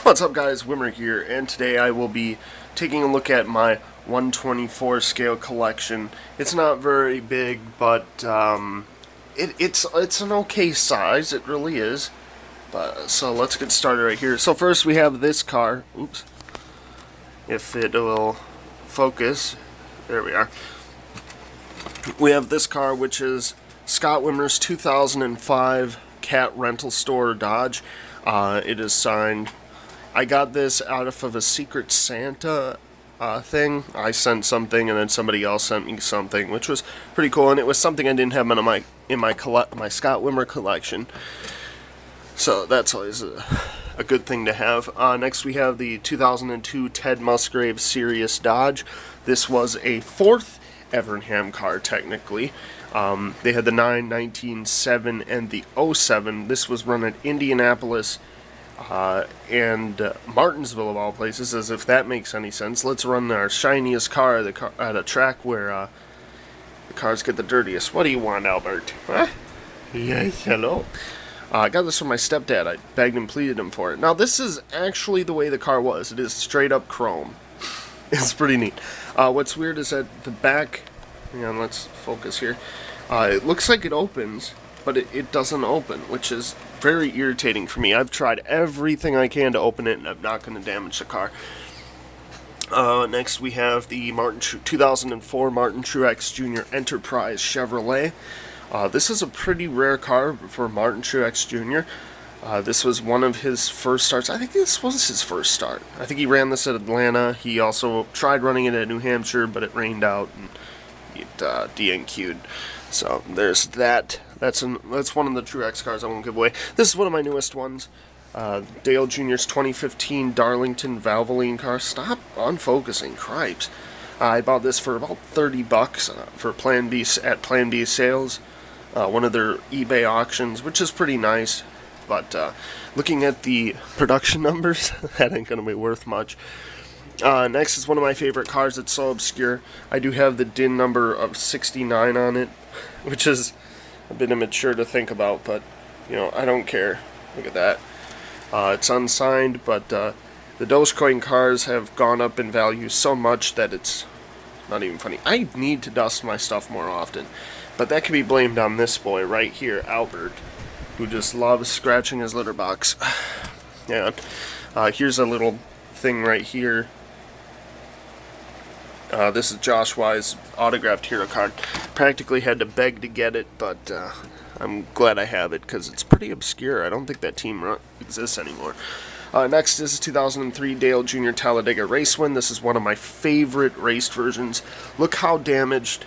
What's up guys, Wimmer here, and today I will be taking a look at my 124 scale collection. It's not very big, but it's an okay size, it really is. So let's get started right here. So first we have this car, oops, if it will focus, there we are. We have this car, which is Scott Wimmer's 2005 Cat Rental Store Dodge. It is signed. I got this out of a Secret Santa thing. I sent something, and then somebody else sent me something, which was pretty cool. And it was something I didn't have in my Scott Wimmer collection. So that's always a good thing to have. Next, we have the 2002 Ted Musgrave Sirius Dodge. This was a fourth Evernham car, technically. They had the 9, 19, 7, and the 07. This was run at Indianapolis and Martinsville, of all places, as if that makes any sense. Let's run our shiniest car at a track where the cars get the dirtiest. What do you want, Albert? Huh? Yes, hello. I got this from my stepdad. I begged and pleaded him for it. Now, this is actually the way the car was. It is straight up chrome. It's pretty neat. What's weird is that the back, hang on, let's focus here. It looks like it opens, but it doesn't open, which is very irritating for me. I've tried everything I can to open it, and I'm not going to damage the car. Next, we have the 2004 Martin Truex Jr. Enterprise Chevrolet. This is a pretty rare car for Martin Truex Jr. This was one of his first starts. I think this was his first start. I think he ran this at Atlanta. He also tried running it at New Hampshire, but it rained out and it DNQ'd. So there's that. That's one of the Truex cars I won't give away. This is one of my newest ones. Dale Jr.'s 2015 Darlington Valvoline car. Stop unfocusing, cripes. I bought this for about $30 for Plan B at Plan B sales. One of their eBay auctions, which is pretty nice. But looking at the production numbers, that ain't going to be worth much. Next is one of my favorite cars. It's so obscure. I do have the DIN number of 69 on it, which is a bit immature to think about, but, you know, I don't care. Look at that. It's unsigned, but the Dogecoin cars have gone up in value so much that it's not even funny. I need to dust my stuff more often, but that can be blamed on this boy right here, Albert, who just loves scratching his litter box. Yeah. Here's a little thing right here. This is Josh Wise autographed hero card. Practically had to beg to get it, but I'm glad I have it because it's pretty obscure. I don't think that team exists anymore. Next is 2003 Dale Jr. Talladega Race Win. This is one of my favorite raced versions. Look how damaged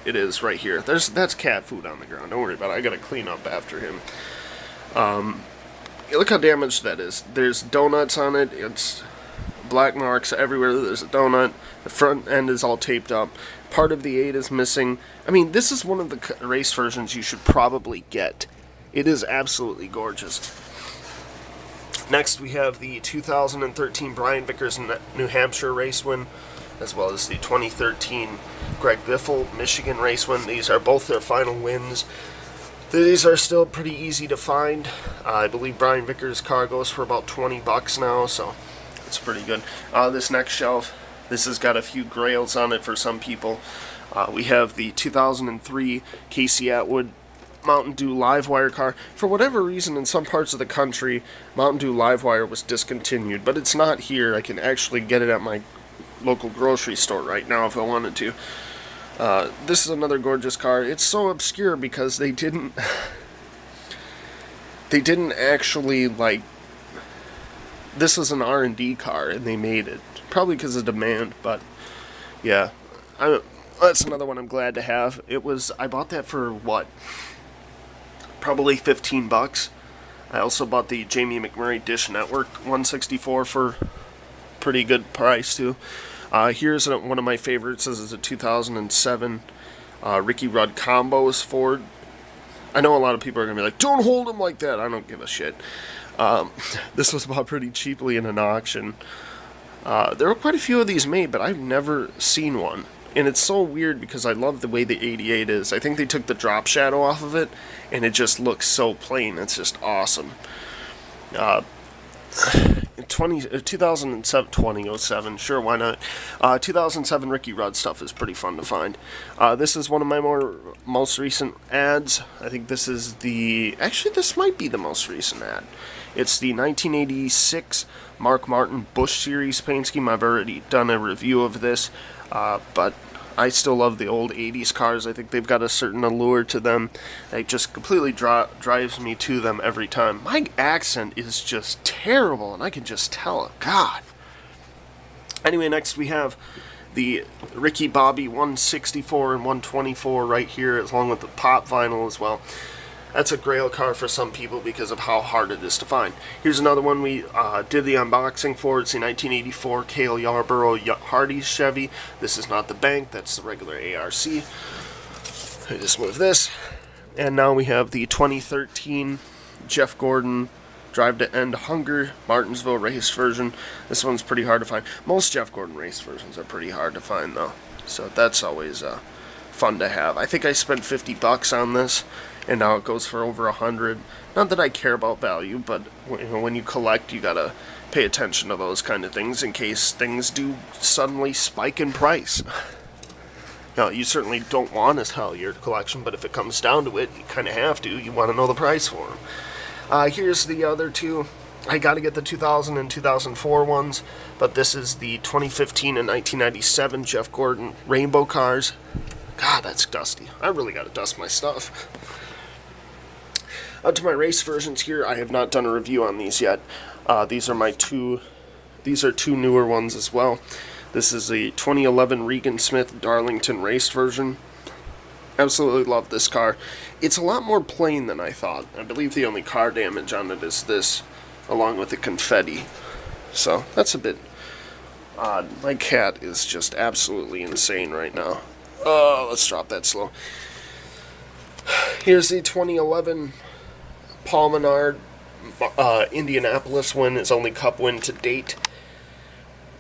it is right here. That's cat food on the ground. Don't worry about it. I gotta clean up after him. Look how damaged that is. There's donuts on it. It's black marks everywhere. There's a donut. The front end is all taped up. Part of the 8 is missing. I mean, this is one of the race versions you should probably get. It is absolutely gorgeous. Next, we have the 2013 Brian Vickers New Hampshire race win, as well as the 2013 Greg Biffle Michigan race win. These are both their final wins. These are still pretty easy to find. I believe Brian Vickers' car goes for about $20 now, so it's pretty good. This next shelf, this has got a few grails on it for some people. We have the 2003 Casey Atwood Mountain Dew Livewire car. For whatever reason, in some parts of the country, Mountain Dew Livewire was discontinued, but it's not here. I can actually get it at my local grocery store right now if I wanted to. This is another gorgeous car. It's so obscure because they didn't actually, like, this was an R&D car and they made it. Probably because of demand, but yeah. That's another one I'm glad to have. I bought that for what? Probably $15. I also bought the Jamie McMurray Dish Network 164 for pretty good price too. Here's one of my favorites. This is a 2007 Ricky Rudd Combos Ford. I know a lot of people are going to be like, don't hold him like that. I don't give a shit. This was bought pretty cheaply in an auction. There were quite a few of these made, but I've never seen one. And it's so weird because I love the way the 88 is. I think they took the drop shadow off of it, and it just looks so plain. It's just awesome. 2007, 2007, sure, why not? 2007 Ricky Rudd stuff is pretty fun to find. This is one of my most recent ads. I think this is actually this might be the most recent ad. It's the 1986 Mark Martin Busch Series paint scheme. I've already done a review of this, but I still love the old 80s cars. I think they've got a certain allure to them. It just completely drives me to them every time. My accent is just terrible, and I can just tell it. God. Anyway, next we have the Ricky Bobby 164 and 124 right here, along with the pop vinyl as well. That's a grail car for some people because of how hard it is to find. Here's another one we did the unboxing for. It's the 1984 Cale Yarborough Hardy Chevy. This is not the bank, that's the regular ARC. I just move this. And now we have the 2013 Jeff Gordon Drive to End Hunger Martinsville race version. This one's pretty hard to find. Most Jeff Gordon race versions are pretty hard to find though, so that's always fun to have. I think I spent $50 on this, and now it goes for over $100. Not that I care about value, but when you collect, you gotta pay attention to those kind of things in case things do suddenly spike in price. Now, you certainly don't want to sell your collection, but if it comes down to it, you kind of have to. You want to know the price for them. Here's the other two. I gotta get the 2000 and 2004 ones, but this is the 2015 and 1997 Jeff Gordon Rainbow cars. God, that's dusty. I really gotta dust my stuff. Up to my race versions here, I have not done a review on these yet. These are two newer ones as well. This is the 2011 Regan Smith Darlington race version. Absolutely love this car. It's a lot more plain than I thought. I believe the only car damage on it is this, along with the confetti. So, that's a bit odd. My cat is just absolutely insane right now. Oh, let's drop that slow. Here's the 2011 Paul Menard Indianapolis win, his only cup win to date.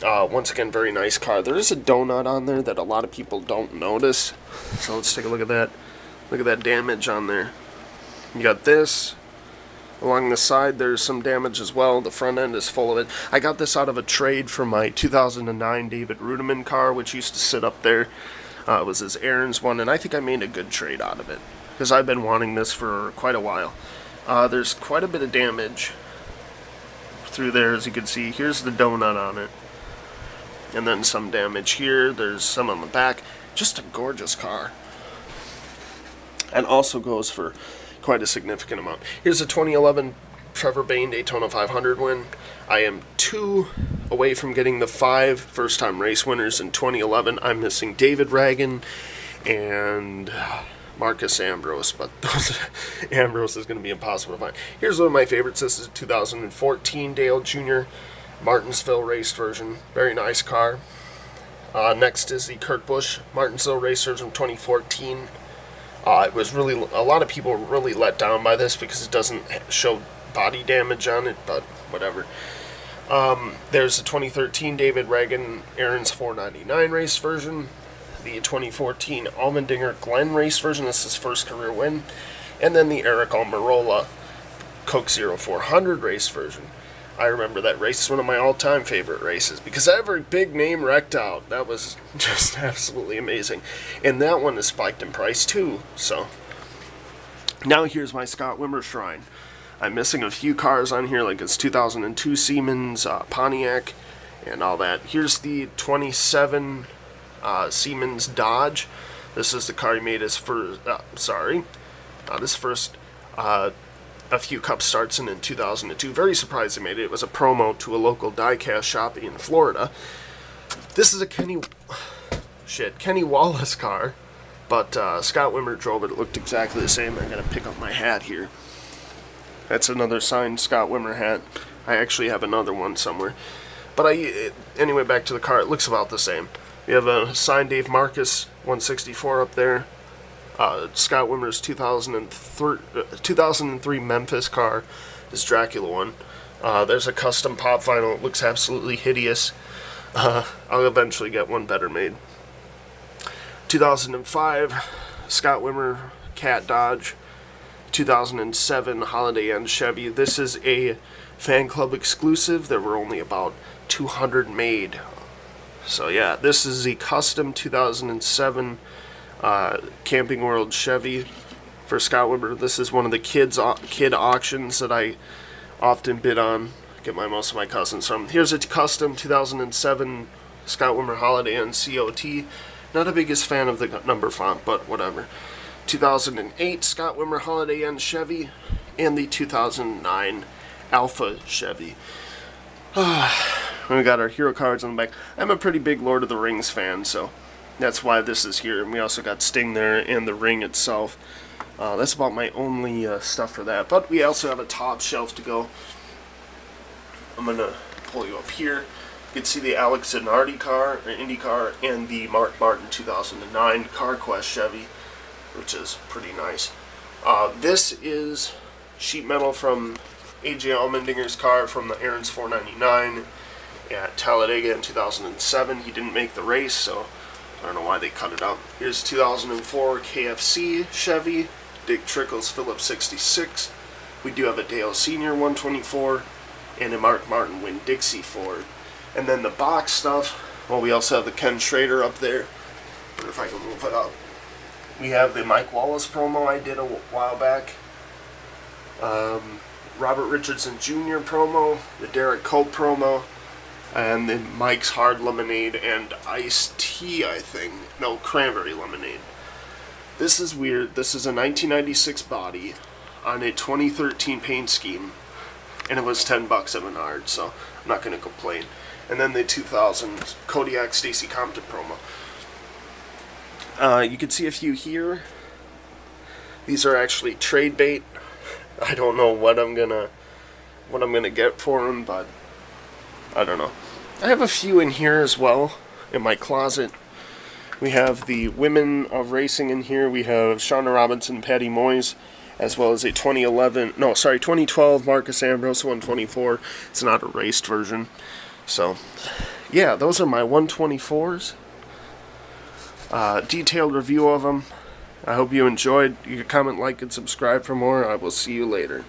Once again, very nice car. There is a donut on there that a lot of people don't notice. So let's take a look at that. Look at that damage on there. You got this. Along the side, there's some damage as well. The front end is full of it. I got this out of a trade from my 2009 David Rudiman car, which used to sit up there. It was his Aaron's one, and I think I made a good trade out of it, because I've been wanting this for quite a while. There's quite a bit of damage through there, as you can see. Here's the donut on it. And then some damage here. There's some on the back. Just a gorgeous car. And also goes for quite a significant amount. Here's a 2011 Trevor Bayne Daytona 500 win. I am 2 away from getting the 5 first-time race winners in 2011. I'm missing David Ragan and Marcus Ambrose, but Ambrose is going to be impossible to find. Here's one of my favorites. This is a 2014 Dale Jr. Martinsville race version. Very nice car. Next is the Kurt Busch Martinsville race version 2014. It was really, a lot of people were really let down by this because it doesn't show body damage on it, but whatever. There's the 2013 David Ragan Aaron's 499 race version. The 2014 Allmendinger Glen race version. This is his first career win. And then the Eric Almirola Coke 0400 race version. I remember that race is one of my all-time favorite races because every big name wrecked out. That was just absolutely amazing. And that one has spiked in price too. So now here's my Scott Wimmer shrine. I'm missing a few cars on here, like his 2002 Siemens Pontiac and all that. Here's the 27 Siemens Dodge. This is the car he made his first, a few cup starts in 2002. Very surprised he made it. It was a promo to a local diecast shop in Florida. This is a Kenny Wallace car, but Scott Wimmer drove it. It looked exactly the same. I gotta pick up my hat here. That's another signed Scott Wimmer hat. I actually have another one somewhere. But anyway, back to the car. It looks about the same. We have a signed Dave Marcus 164 up there. Scott Wimmer's 2003 Memphis car, this Dracula one. There's a custom pop vinyl. It looks absolutely hideous. I'll eventually get one better made. 2005 Scott Wimmer Cat Dodge. 2007 Holiday Inn Chevy. This is a fan club exclusive. There were only about 200 made. So yeah, this is the custom 2007 Camping World Chevy for Scott Wimmer. This is one of the kid auctions that I often bid on. Get most of my cousins from. Here's a custom 2007 Scott Wimmer Holiday Inn COT. Not the biggest fan of the number font, but whatever. 2008 Scott Wimmer Holiday Inn Chevy, and the 2009 Alpha Chevy. We got our hero cards on the back. I'm a pretty big Lord of the Rings fan, so that's why this is here. And we also got Sting there and the ring itself. That's about my only stuff for that. But we also have a top shelf to go. I'm going to pull you up here. You can see the Alex Zanardi car, or Indy car, and the Mark Martin 2009 CarQuest Chevy, which is pretty nice. This is sheet metal from A.J. Allmendinger's car from the Aaron's 499 at Talladega in 2007. He didn't make the race, so I don't know why they cut it out. Here's 2004 KFC Chevy, Dick Trickle's Phillips 66. We do have a Dale Sr. 124 and a Mark Martin Winn-Dixie Ford. And then the box stuff, well, we also have the Ken Schrader up there. I wonder if I can move it up. We have the Mike Wallace promo I did a while back. Robert Richardson Jr. promo, the Derek Cope promo, and then Mike's Hard Lemonade and Iced Tea, I think. No, Cranberry Lemonade. This is weird. This is a 1996 body on a 2013 paint scheme, and it was $10 at Menards, so I'm not going to complain. And then the 2000 Kodiak Stacy Compton promo. You can see a few here. These are actually trade bait. I don't know what I'm gonna get for them, but I don't know. I have a few in here as well in my closet. We have the Women of Racing in here. We have Shauna Robinson, Patty Moyes, as well as a 2012 Marcus Ambrose 124. It's not a raced version. So, yeah, those are my 124s. Detailed review of them. I hope you enjoyed. You can comment, like, and subscribe for more. I will see you later.